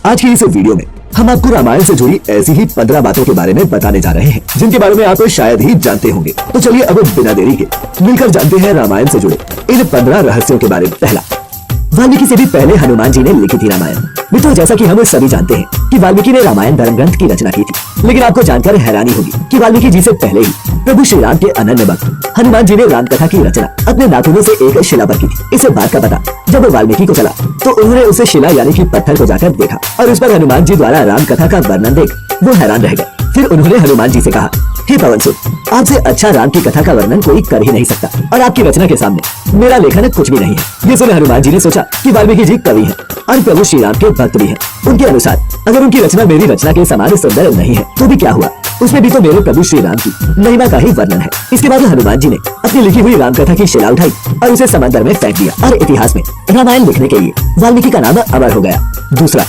आज की इस वीडियो में हम आपको रामायण से जुड़ी ऐसी ही 15 बातों के बारे में बताने जा रहे हैं जिनके बारे में आप शायद ही जानते होंगे। तो चलिए अब बिना देरी के मिलकर जानते हैं रामायण से जुड़े इन 15 रहस्यों के बारे में। पहला, वाल्मीकि से भी पहले हनुमान जी ने लिखी थी रामायण। मित्रों, जैसा कि हम सभी जानते हैं कि वाल्मीकि ने रामायण धर्म ग्रंथ की रचना की थी, लेकिन आपको जानकर हैरानी होगी कि वाल्मीकि जी से पहले ही प्रभु श्री राम के अनन्य भक्त हनुमान जी ने राम कथा की रचना अपने नाखूनों से एक शिला पर की थी। इस बात का पता जब वाल्मीकि को चला तो उन्होंने उसे शिला यानी कि पत्थर को जाकर देखा और उस पर हनुमान जी द्वारा राम कथा का वर्णन देख वो हैरान रह गए। फिर उन्होंने हनुमान जी से कहा, हे पवन सुत, आपसे अच्छा राम की कथा का वर्णन कोई कर ही नहीं सकता और आपकी रचना के सामने मेरा लेखन कुछ भी नहीं है। ये सुन हनुमान जी ने सोचा कि वाल्मीकि जी कवि हैं और प्रभु श्री राम के भक्त भी हैं। उनके अनुसार अगर उनकी रचना मेरी रचना के समान सुंदर नहीं है तो भी क्या हुआ, उसमें भी तो मेरे प्रभु श्री राम की महिमा का ही वर्णन है। इसके बाद हनुमान जी ने अपनी लिखी हुई राम कथा की शिला उठाई और उसे समंदर में फेंक दिया और इतिहास में रामायण लिखने के लिए वाल्मीकि का नाम अमर हो गया। दूसरा,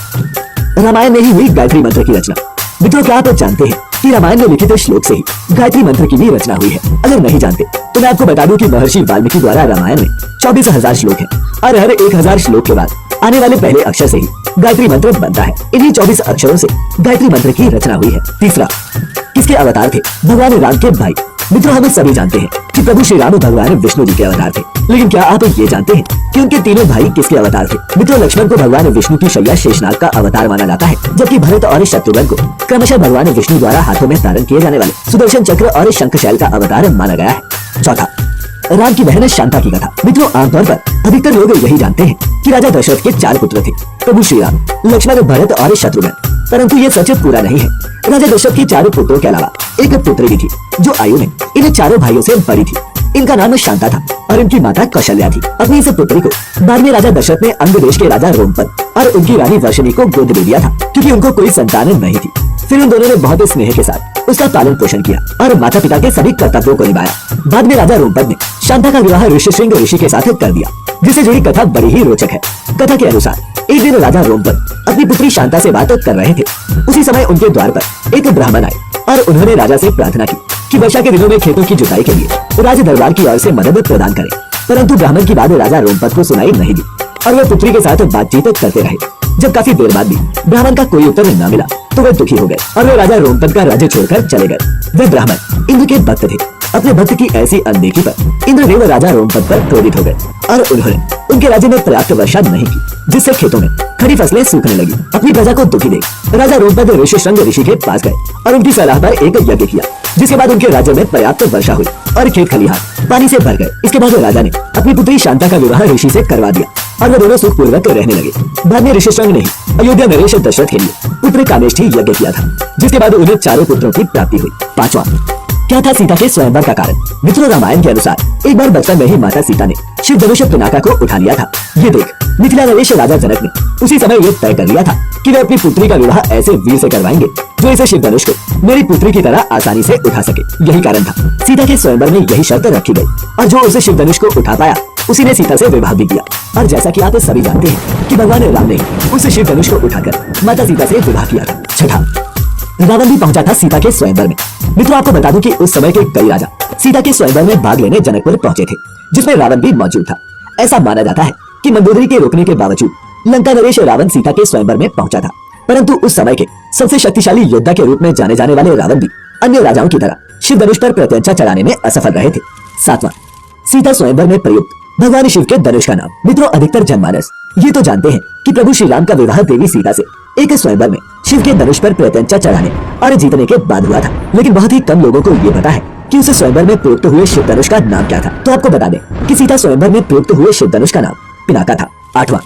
रामायण में ही हुई गायत्री मंत्र की रचना। मित्रों, क्या आप जानते हैं कि रामायण में लिखित श्लोक से ही गायत्री मंत्र की भी रचना हुई है? अगर नहीं जानते तो मैं आपको बता दूं कि महर्षि वाल्मीकि द्वारा रामायण में 24,000 श्लोक हैं और हर 1,000 श्लोक के बाद आने वाले पहले अक्षर से ही गायत्री मंत्र बनता है। इन्हीं 24 अक्षरों से गायत्री मंत्र की रचना हुई है। तीसरा, किसके अवतार थे भगवान राम के भाई? मित्रों, हम सभी जानते हैं कि प्रभु श्री राम भगवान विष्णु जी के अवतार थे, लेकिन क्या आप ये जानते हैं कि उनके तीनों भाई किसके अवतार थे? मित्रों, लक्ष्मण को भगवान विष्णु की शैया शेषनाग का अवतार माना जाता है, जबकि भरत और शत्रुघ्न को क्रमशः भगवान विष्णु द्वारा हाथों में धारण किए जाने वाले सुदर्शन चक्र और शंखशैल का अवतार माना गया है। चौथा, राम की बहन शांता की कथा। मित्रों, आमतौर पर अधिकतर लोग यही जानते हैं कि राजा दशरथ के 4 पुत्र थे, प्रभु श्री राम, लक्ष्मण, भरत और शत्रुघ्न, परंतु ये सच पूरा नहीं है। राजा दशरथ की 4 पुत्रों के अलावा एक पुत्री भी थी जो आयु में इन 4 भाइयों से बड़ी थी। इनका नाम शांता था और इनकी माता कौशल्या थी। अपनी इस पुत्री को बाद में राजा दशरथ ने अंग देश के राजा रोमपद और उनकी रानी वर्षिणी को गोद दे दिया था, क्योंकि उनको कोई संतान नहीं थी। फिर उन दोनों ने बहुत स्नेह के साथ उसका पालन पोषण किया और माता पिता के सभी कर्तव्यों को निभाया। बाद में राजा रोमपद ने शांता का विवाह ऋषिशृंग ऋषि के साथ कर दिया, जिसे जुड़ी कथा बड़ी ही रोचक है। कथा के अनुसार एक दिन राजा रोमपद अपनी पुत्री शांता से बात कर रहे थे। उसी समय उनके द्वार पर एक ब्राह्मण आए और उन्होंने राजा से प्रार्थना की कि वर्षा के दिनों में खेतों की जुताई के लिए राज दरबार की ओर से मदद प्रदान करें। परंतु ब्राह्मण की बात राजा रोमपद को सुनाई नहीं दी और वे पुत्री के साथ बातचीत करते रहे। जब काफी देर बाद भी ब्राह्मण का कोई उत्तर न मिला तो वे दुखी हो गए और वे राजा रोमपद का राज्य छोड़कर चले गए। वे ब्राह्मण इंद्र के भक्त थे। अपने भक्त की ऐसी अनदेखी पर इंद्रदेव राजा रोमपद पर क्रोधित हो गए और उन्होंने उनके राज्य में पर्याप्त वर्षा नहीं की, जिससे खेतों में खड़ी फसलें सूखने लगी। अपनी प्रजा को दुखी देख राजा रोमपद ऋषिशृंग ऋषि के पास गए और उनकी सलाह पर एक यज्ञ किया, जिसके बाद उनके राज्य में पर्याप्त वर्षा हुई और खेत खलिहान पानी से भर गए। इसके बाद राजा ने अपनी पुत्री शांता का विवाह ऋषि से करवा दिया और वे दोनों सुखपूर्वक रहने लगे। बाद में ऋषिशृंग ने अयोध्या नरेश दशरथ के लिए पुत्र कामेष्ठी यज्ञ किया था, जिसके बाद उन्हें 4 पुत्रों की प्राप्ति हुई। पांचवा, क्या था सीता के स्वयंवर का कारण? मित्रों, रामायण के अनुसार एक बार बचपन में ही माता सीता ने शिव धनुष पिनाका को उठा लिया था। ये देख मिथिला नरेश राजा जनक ने उसी समय ये तय कर लिया था कि वे अपनी पुत्री का विवाह ऐसे वीर से करवाएंगे जो इसे शिव धनुष को मेरी पुत्री की तरह आसानी से उठा सके। यही कारण था सीता के स्वयंवर में यही शर्त रखी गई और जो उसे शिव धनुष को उठा पाया उसी ने सीता से विवाह भी किया। और जैसा कि आप सभी जानते हैं कि भगवान राम ने उस शिव धनुष को उठाकर माता सीता से विवाह किया था। छठा, रावण भी पहुंचा था सीता के स्वयंवर में। मित्रों, आपको बता दूं कि उस समय के कई राजा सीता के स्वयंवर में भाग लेने जनकपुर पहुंचे थे, जिसमें रावण भी मौजूद था। ऐसा माना जाता है कि मंदोदरी के रोकने के बावजूद लंका नरेश रावण सीता के स्वयंवर में पहुंचा था, परंतु उस समय के सबसे शक्तिशाली योद्धा के रूप में जाने जाने वाले रावण भी अन्य राजाओं की तरह शिव धनुष पर प्रत्यंचा चढ़ाने में असफल रहे थे। सातवां, सीता स्वयंवर में प्रयुक्त भगवान शिव के धनुष का नाम। मित्रों, अधिकतर जनमानस ये तो जानते हैं कि प्रभु श्री राम का विवाह देवी सीता से एक स्वयंवर में शिव के धनुष पर प्रत्यंचा चढ़ाने और जीतने के बाद हुआ था, लेकिन बहुत ही कम लोगों को ये पता है कि उस स्वयंवर में प्रयुक्त हुए शिव धनुष का नाम क्या था। तो आपको बता दें कि सीता स्वयंवर में प्रयुक्त हुए शिव धनुष का नाम पिनाका था। आठवां,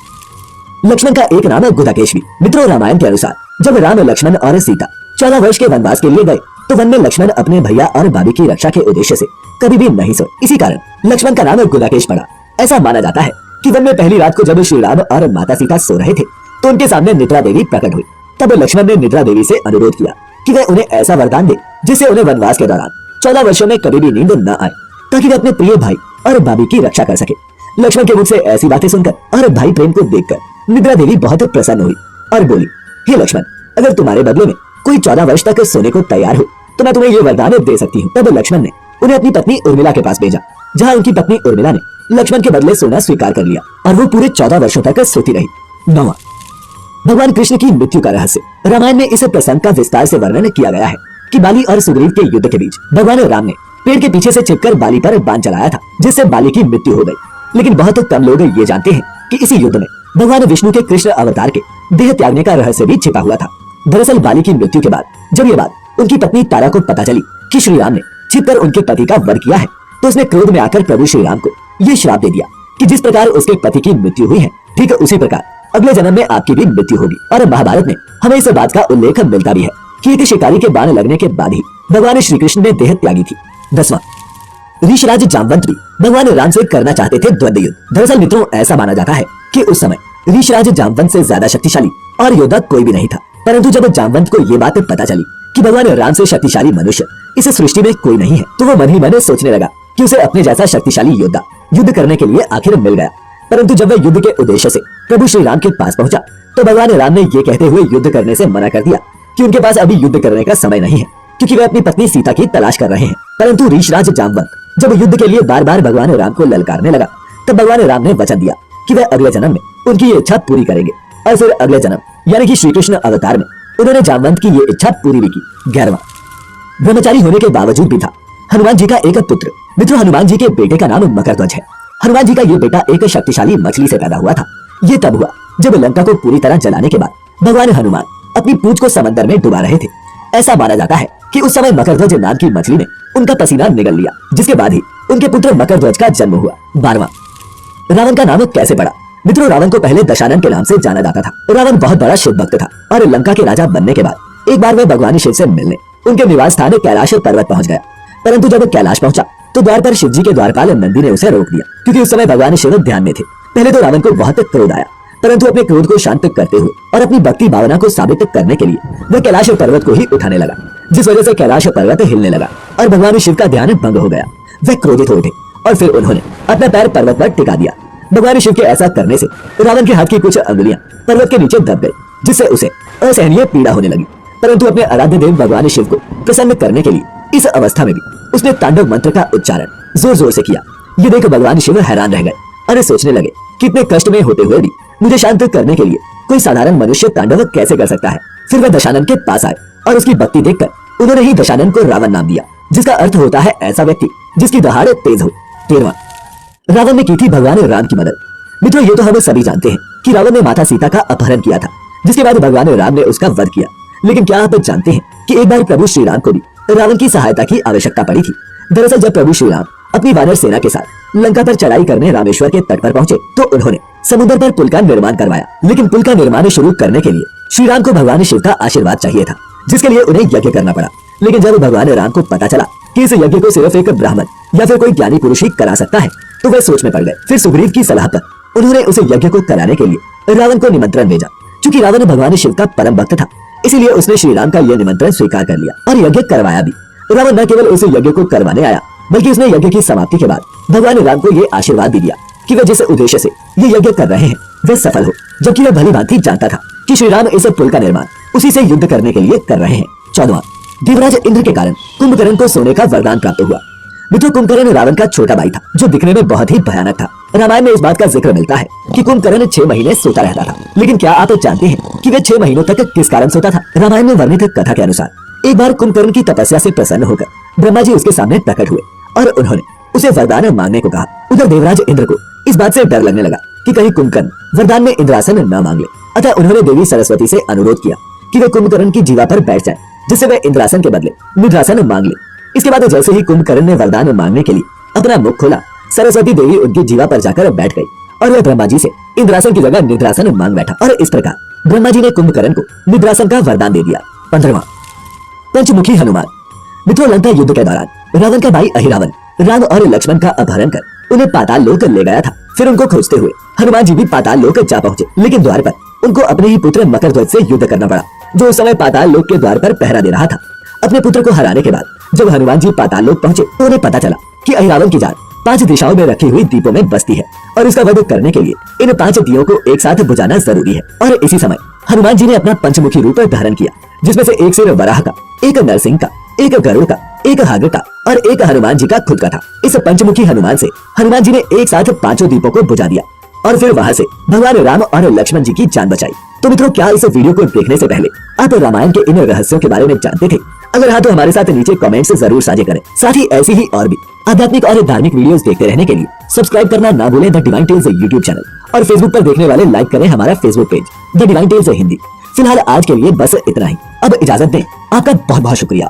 लक्ष्मण का एक नाम गुदाकेश भी। मित्रों, रामायण के अनुसार जब राम, लक्ष्मण और सीता 14 वर्ष के वनवास के लिए गए तो वन में लक्ष्मण अपने भैया और भाभी की रक्षा के उद्देश्य से कभी भी नहीं सोए। इसी कारण लक्ष्मण का नाम गुदाकेश पड़ा। ऐसा माना जाता है कि वन में पहली रात को जब श्री राम और माता सीता सो रहे थे तो उनके सामने निद्रा देवी प्रकट हुई। तब लक्ष्मण ने निद्रा देवी से अनुरोध किया कि वे उन्हें ऐसा वरदान दे जिससे उन्हें वनवास के दौरान 14 वर्षों में कभी भी नींद न आए, ताकि वे अपने प्रिय भाई और भाभी की रक्षा कर सके। लक्ष्मण के मुख से ऐसी बातें सुनकर और भाई प्रेम को देखकर निद्रा देवी बहुत प्रसन्न हुई और बोली, हे लक्ष्मण, अगर तुम्हारे बदले में कोई 14 वर्ष तक सोने को तैयार हो तो मैं तुम्हें ये वरदान दे सकती हूँ। तब लक्ष्मण ने उन्हें अपनी पत्नी उर्मिला के पास भेजा, जहाँ उनकी पत्नी उर्मिला ने लक्ष्मण के बदले सोना स्वीकार कर लिया और वो पूरे 14 वर्षों तक सोती रही। 9वां, भगवान कृष्ण की मृत्यु का रहस्य रामायण में इस प्रसंग का विस्तार से वर्णन किया गया है कि बाली और सुग्रीव के युद्ध के बीच भगवान राम ने पेड़ के पीछे से छिपकर बाली पर बाण चलाया था, जिससे बाली की मृत्यु हो गई। लेकिन बहुत कम लोग ये जानते हैं कि इसी युद्ध में भगवान विष्णु के कृष्ण अवतार के देह त्यागने का रहस्य भी छिपा हुआ था। दरअसल बाली की मृत्यु के बाद जब ये बात उनकी पत्नी तारा को पता चली कि श्री राम ने छिपकर उनके पति का वध किया है, तो उसने क्रोध में आकर प्रभु श्री राम को ये श्राप दे दिया कि जिस प्रकार उसके पति की मृत्यु हुई है, ठीक उसी प्रकार अगले जन्म में आपकी भी मृत्यु होगी। और महाभारत में हमें इस बात का उल्लेख मिलता भी है कि एक शिकारी के बाण लगने के बाद ही भगवान श्री कृष्ण ने देह त्यागी थी। 10वां, ऋषिराज जामवंत भी भगवान राम से करना चाहते थे द्वंद्व युद्ध। दरअसल मित्रों, ऐसा माना जाता है कि उस समय ऋषिराज जामवंत से ज्यादा शक्तिशाली और योद्धा कोई भी नहीं था। परंतु जब जामवंत को ये बात पता चली कि भगवान राम से शक्तिशाली मनुष्य इस सृष्टि में कोई नहीं है, तो वो मन ही मन सोचने लगा कि उसे अपने जैसा शक्तिशाली योद्धा युद्ध करने के लिए आखिर मिल गया। परंतु जब वह युद्ध के उद्देश्य से प्रभु श्री राम के पास पहुंचा, तो भगवान राम ने ये कहते हुए युद्ध करने से मना कर दिया कि उनके पास अभी युद्ध करने का समय नहीं है, क्योंकि वे अपनी पत्नी सीता की तलाश कर रहे हैं। परंतु ऋषिराज जामवंत जब युद्ध के लिए बार बार भगवान राम को ललकारने लगा, तब भगवान राम ने वचन दिया कि वह अगले जन्म में उनकी ये इच्छा पूरी करेंगे। और फिर अगले जन्म यानी कि श्री कृष्ण अवतार में उन्होंने जामवंत की ये इच्छा पूरी भी की। 11वां, ब्रह्मचारी होने के बावजूद भी था हनुमान जी का एक पुत्र। मित्रों, हनुमान जी के बेटे का नाम मकरध्वज है। हनुमान जी का ये बेटा एक शक्तिशाली मछली से पैदा हुआ था। ये तब हुआ जब लंका को पूरी तरह जलाने के बाद भगवान हनुमान अपनी पूंछ को समंदर में डुबा रहे थे। ऐसा माना जाता है कि उस समय मकरध्वज नाम की मछली ने उनका पसीना निगल लिया, जिसके बाद ही उनके पुत्र मकरध्वज का जन्म हुआ। 12वां, रावण का नाम कैसे पड़ा? मित्रों, रावण को पहले दशानन के नाम से जाना जाता था। रावण बहुत बड़ा शिव भक्त था और लंका के राजा बनने के बाद एक बार वह भगवान शिव से मिलने उनके निवास स्थान कैलाश पर्वत पहुंच गया। परंतु जब कैलाश पहुंचा तो द्वार पर शिव जी के द्वारपाल नंदी ने उसे रोक दिया, क्योंकि उस समय भगवान शिव ध्यान में थे। पहले तो रावण को बहुत क्रोध आया, परंतु अपने क्रोध को शांत करते हुए और अपनी भक्ति भावना को साबित करने के लिए वह कैलाश पर्वत को ही उठाने लगा, जिस वजह से कैलाश पर्वत हिलने लगा और भगवान शिव का ध्यान भंग हो गया। वह क्रोधित हो उठे और फिर उन्होंने अपना पैर पर्वत पर टिका दिया। भगवान शिव के ऐसा करने से रावण के हाथ की कुछ अंगुलियां पर्वत के नीचे दब गई, जिससे उसे असहनीय पीड़ा होने लगी। परंतु अपने आराध्य देव भगवान शिव को प्रसन्न करने के लिए इस अवस्था में भी उसने तांडव मंत्र का उच्चारण जोर जोर से किया। ये देख भगवान शिव हैरान रह गए और सोचने लगे कि इतने कष्ट में होते हुए भी मुझे शांत करने के लिए कोई साधारण मनुष्य तांडव कैसे कर सकता है। फिर वह दशानन के पास आए और उसकी भक्ति देखकर उन्होंने ही दशानन को रावण नाम दिया, जिसका अर्थ होता है ऐसा व्यक्ति जिसकी दहाड़ तेज हो। 13वां, रावण ने की थी भगवान राम की मदद। मित्रों, ये तो हम सभी जानते हैं कि रावण ने माता सीता का अपहरण किया था, जिसके बाद भगवान राम ने उसका वध किया। लेकिन क्या आप जानते हैं कि एक बार प्रभु श्री राम को भी रावण की सहायता की आवश्यकता पड़ी थी। दरअसल जब प्रभु श्री राम अपनी वानर सेना के साथ लंका पर चढ़ाई करने रामेश्वर के तट पर पहुंचे, तो उन्होंने समुद्र पर पुल का निर्माण करवाया। लेकिन पुल का निर्माण शुरू करने के लिए श्री राम को भगवान शिव का आशीर्वाद चाहिए था, जिसके लिए उन्हें यज्ञ करना पड़ा। लेकिन जब भगवान राम को पता चला कि इस यज्ञ को सिर्फ एक ब्राह्मण या फिर कोई ज्ञानी पुरुष ही करा सकता है, तो वे सोच में पड़ गए। फिर सुग्रीव की सलाह पर उन्होंने उस यज्ञ को कराने के लिए रावण को निमंत्रण भेजा। चूंकि रावण भगवान शिव का परम भक्त था, इसीलिए उसने श्री राम का यह निमंत्रण स्वीकार कर लिया और यज्ञ करवाया भी। रावण न केवल उस यज्ञ को करवाने आया, बल्कि उसने यज्ञ की समाप्ति के बाद भगवान राम को ये आशीर्वाद भी दिया कि वे जिस उद्देश्य से ये यज्ञ कर रहे हैं वे सफल हो। जबकि वह भली भांति जानता था कि श्री राम इस पुल का निर्माण उसी से युद्ध करने के लिए कर रहे हैं। 14वां, देवराज इंद्र के कारण कुंभकर्ण को सोने का वरदान प्राप्त हुआ। मित्रों, कुंभकर्ण रावण का छोटा भाई था, जो दिखने में बहुत ही भयानक था। रामायण में इस बात का जिक्र मिलता है कि कुंभकर्ण 6 महीने सोता रहता था। लेकिन क्या आप जानते हैं कि वे 6 महीनों तक किस कारण सोता था? रामायण में वर्णित कथा के अनुसार एक बार कुंभकर्ण की तपस्या से प्रसन्न होकर ब्रह्मा जी उसके सामने प्रकट हुए और उन्होंने उसे वरदान मांगने को कहा। उधर देवराज इंद्र को इस बात से डर लगने लगा कि कहीं कुंभकर्ण वरदान में इंद्रासन न मांग ले। अतः उन्होंने देवी सरस्वती से अनुरोध किया कि वे कुंभकर्ण की जीवा पर बैठ जाएं, जिससे वे इंद्रासन के बदले निद्रासन मांग ले। इसके बाद जैसे ही कुंभकर्ण ने वरदान मांगने के लिए अपना मुख खोला, सरस्वती देवी उनकी जीवा पर जाकर बैठ गई और वह ब्रह्मा जी से इंद्रासन की जगह निद्रासन मांग बैठा। और इस प्रकार ब्रह्मा जी ने कुंभकर्ण को निद्रासन का वरदान दे दिया। 15वां, पंचमुखी हनुमान। मित्रों, लंका युद्ध के दौरान रावण का भाई अहिरावण राम और लक्ष्मण का अपहरण कर उन्हें पाताल लोक ले गया था। फिर उनको खोजते हुए हनुमान जी भी पाताल लोक जा पहुंचे, लेकिन द्वार पर उनको अपने ही पुत्र मकरध्वज से युद्ध करना पड़ा, जो उस समय पाताल लोक के द्वार पर पहरा दे रहा था। अपने पुत्र को हराने के बाद जब हनुमान जी पाताल लोक पहुंचे, तो उन्हें पता चला कि अहिरावण की जान 5 दिशाओं में रखी हुई दीपों में बसती है और इसका वध करने के लिए इन 5 दियों को एक साथ बुझाना जरूरी है। और इसी समय हनुमान जी ने अपना पंचमुखी रूप धारण किया, जिसमें से एक सिर वराह का, एक नरसिंह का, एक गरुड़ का, एक हागर का और एक हनुमान जी का खुद का था। इस पंचमुखी हनुमान से हनुमान जी ने एक साथ 5 दीपों को बुझा दिया और फिर वहां से भगवान राम और लक्ष्मण जी की जान बचाई। तो मित्रों, क्या इस वीडियो को देखने से पहले आप रामायण के इन रहस्यों के बारे में जानते थे? अगर हाँ, तो हमारे साथ नीचे कमेंट से जरूर साझा करें। साथ ही ऐसी ही और भी आध्यात्मिक और धार्मिक वीडियोस देखते रहने के लिए सब्सक्राइब करना ना भूलें the Divine Tales YouTube channel, और फेसबुक पर देखने वाले लाइक करें हमारा Facebook page the Divine Tales Hindi. फिलहाल आज के लिए बस इतना ही। अब इजाजत दें। आपका बहुत बहुत शुक्रिया।